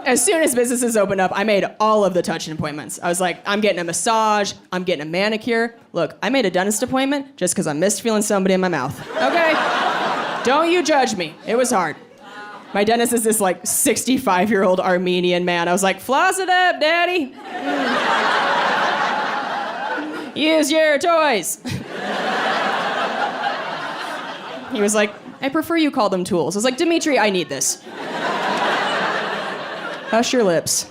as soon as businesses opened up, I made all of the touching appointments. I was like, I'm getting a massage, I'm getting a manicure. Look, I made a dentist appointment just because I missed feeling somebody in my mouth. Okay? Don't you judge me. It was hard. My dentist is this like 65-year-old Armenian man. I was like, floss it up, daddy. Use your toys. He was like, I prefer you call them tools. I was like, Dimitri, I need this. Hush your lips.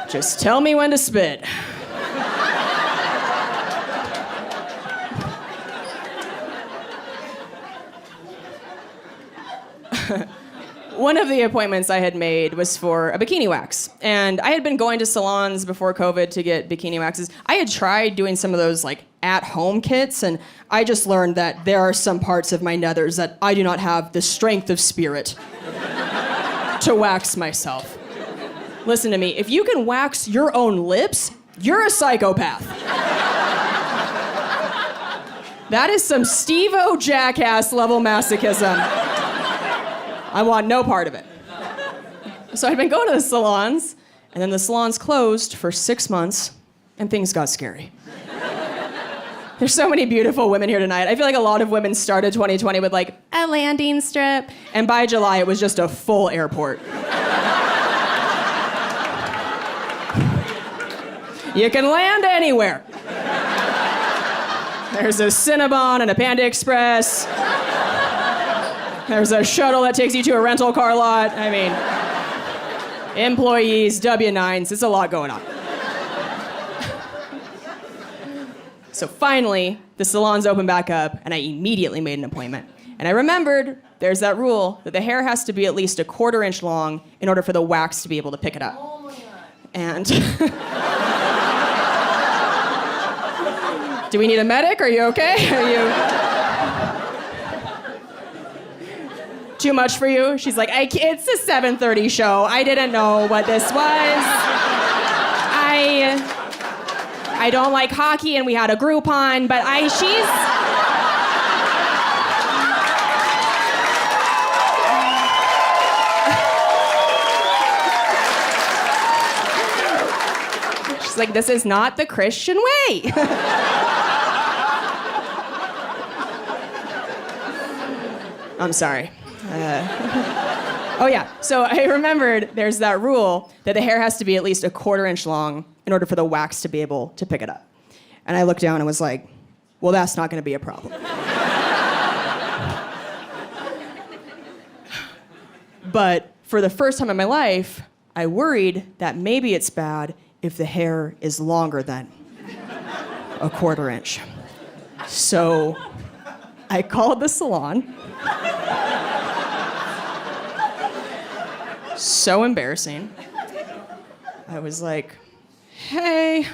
Just tell me when to spit. One of the appointments I had made was for a bikini wax. And I had been going to salons before COVID to get bikini waxes. I had tried doing some of those like at-home kits, and I just learned that there are some parts of my nethers that I do not have the strength of spirit to wax myself. Listen to me, if you can wax your own lips, you're a psychopath. That is some Steve-O jackass level masochism. I want no part of it. So I'd been going to the salons, and then the salons closed for 6 months, and things got scary. There's so many beautiful women here tonight. I feel like a lot of women started 2020 with like a landing strip, and by July it was just a full airport. You can land anywhere. There's a Cinnabon and a Panda Express. There's a shuttle that takes you to a rental car lot. I mean, employees, W-9s, it's a lot going on. So finally, the salons opened back up, and I immediately made an appointment. And I remembered there's that rule that the hair has to be at least 1/4 inch long in order for the wax to be able to pick it up. Oh my God. And do we need a medic? Are you okay? Are you too much for you? She's like, it's a 7:30 show. I didn't know what this was. I don't like hockey, and we had a Groupon, but she's like, this is not the Christian way. I'm sorry. Oh yeah, so I remembered there's that rule that the hair has to be at least 1/4 inch long in order for the wax to be able to pick it up. And I looked down and was like, well, that's not gonna be a problem. But for the first time in my life, I worried that maybe it's bad if the hair is longer than 1/4 inch. So I called the salon. So embarrassing. I was like, hey,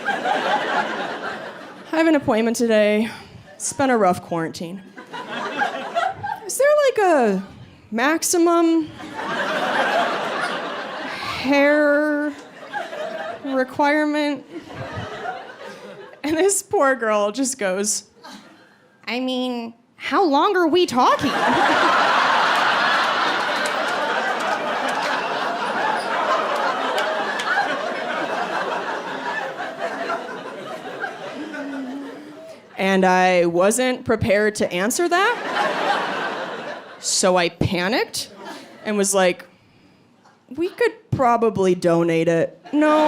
I have an appointment today. It's been a rough quarantine. Is there like a maximum hair requirement? And this poor girl just goes, I mean, how long are we talking? And I wasn't prepared to answer that. So I panicked and was like, we could probably donate it. No.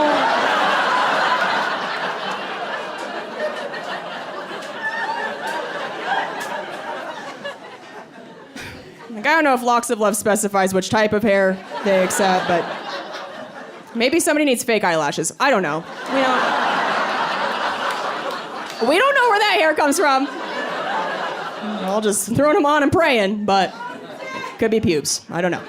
Like, I don't know if Locks of Love specifies which type of hair they accept, but maybe somebody needs fake eyelashes. I don't know. We don't know where that hair comes from. I'll just throwing them on and praying, but it could be pubes. I don't know.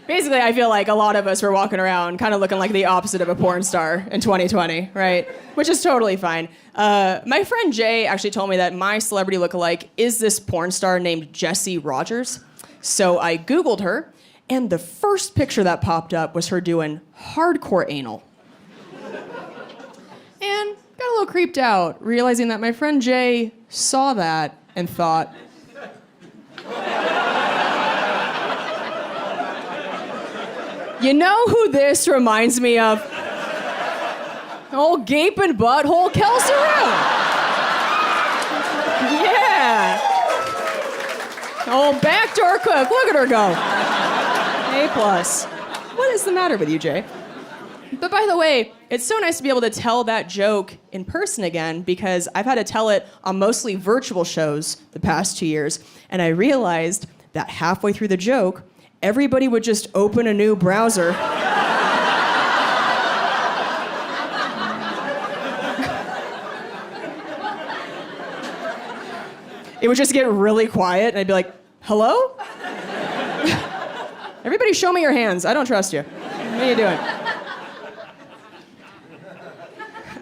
Basically, I feel like a lot of us were walking around kind of looking like the opposite of a porn star in 2020, right? Which is totally fine. My friend Jay actually told me that my celebrity lookalike is this porn star named Jessie Rogers. So I Googled her, and the first picture that popped up was her doing hardcore anal. And got a little creeped out, realizing that my friend Jay saw that and thought, You know who this reminds me of? Old gaping butthole Kelsey. Yeah. Old backdoor cook. Look at her go. A+. What is the matter with you, Jay? But by the way, it's so nice to be able to tell that joke in person again because I've had to tell it on mostly virtual shows the past 2 years, and I realized that halfway through the joke, everybody would just open a new browser. It would just get really quiet, and I'd be like, hello? Everybody show me your hands. I don't trust you. What are you doing?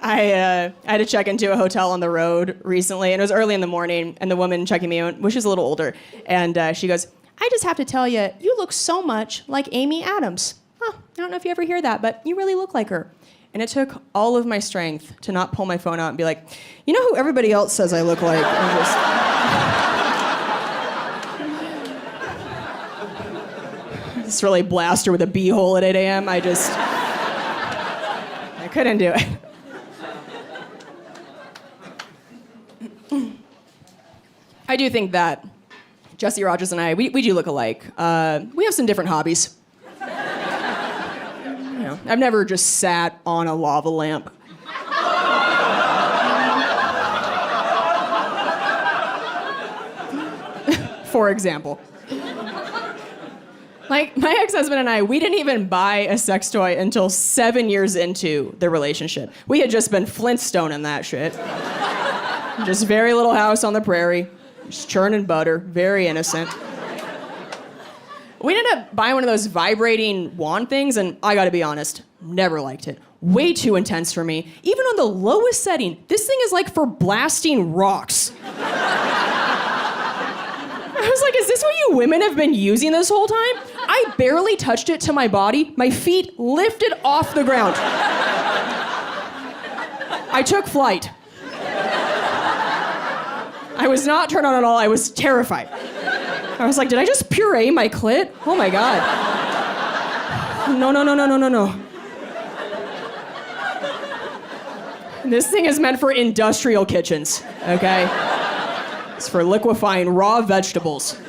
I had to check into a hotel on the road recently, and it was early in the morning, and the woman checking me in, well, she's a little older, and she goes, I just have to tell you, you look so much like Amy Adams. Huh, I don't know if you ever hear that, but you really look like her. And it took all of my strength to not pull my phone out and be like, you know who everybody else says I look like? And just really blast her with a bee-hole at 8 a.m. I couldn't do it. I do think that Jesse Rogers and I, we do look alike. We have some different hobbies. You know, I've never just sat on a lava lamp. For example. Like, my ex-husband and I, we didn't even buy a sex toy until 7 years into the relationship. We had just been Flintstoning that shit. Just very little house on the prairie. Just churning butter, very innocent. We ended up buying one of those vibrating wand things, and I gotta be honest, never liked it. Way too intense for me. Even on the lowest setting, this thing is like for blasting rocks. I was like, is this what you women have been using this whole time? I barely touched it to my body. My feet lifted off the ground. I took flight. I was not turned on at all. I was terrified. I was like, did I just puree my clit? Oh my God. No. This thing is meant for industrial kitchens, okay? It's for liquefying raw vegetables.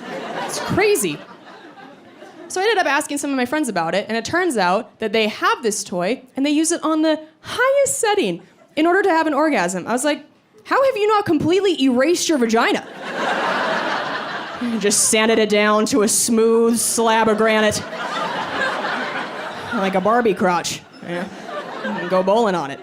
It's crazy. So I ended up asking some of my friends about it, and it turns out that they have this toy, and they use it on the highest setting in order to have an orgasm. I was like, how have you not completely erased your vagina? Just sanded it down to a smooth slab of granite. Like a Barbie crotch. Yeah. Go bowling on it.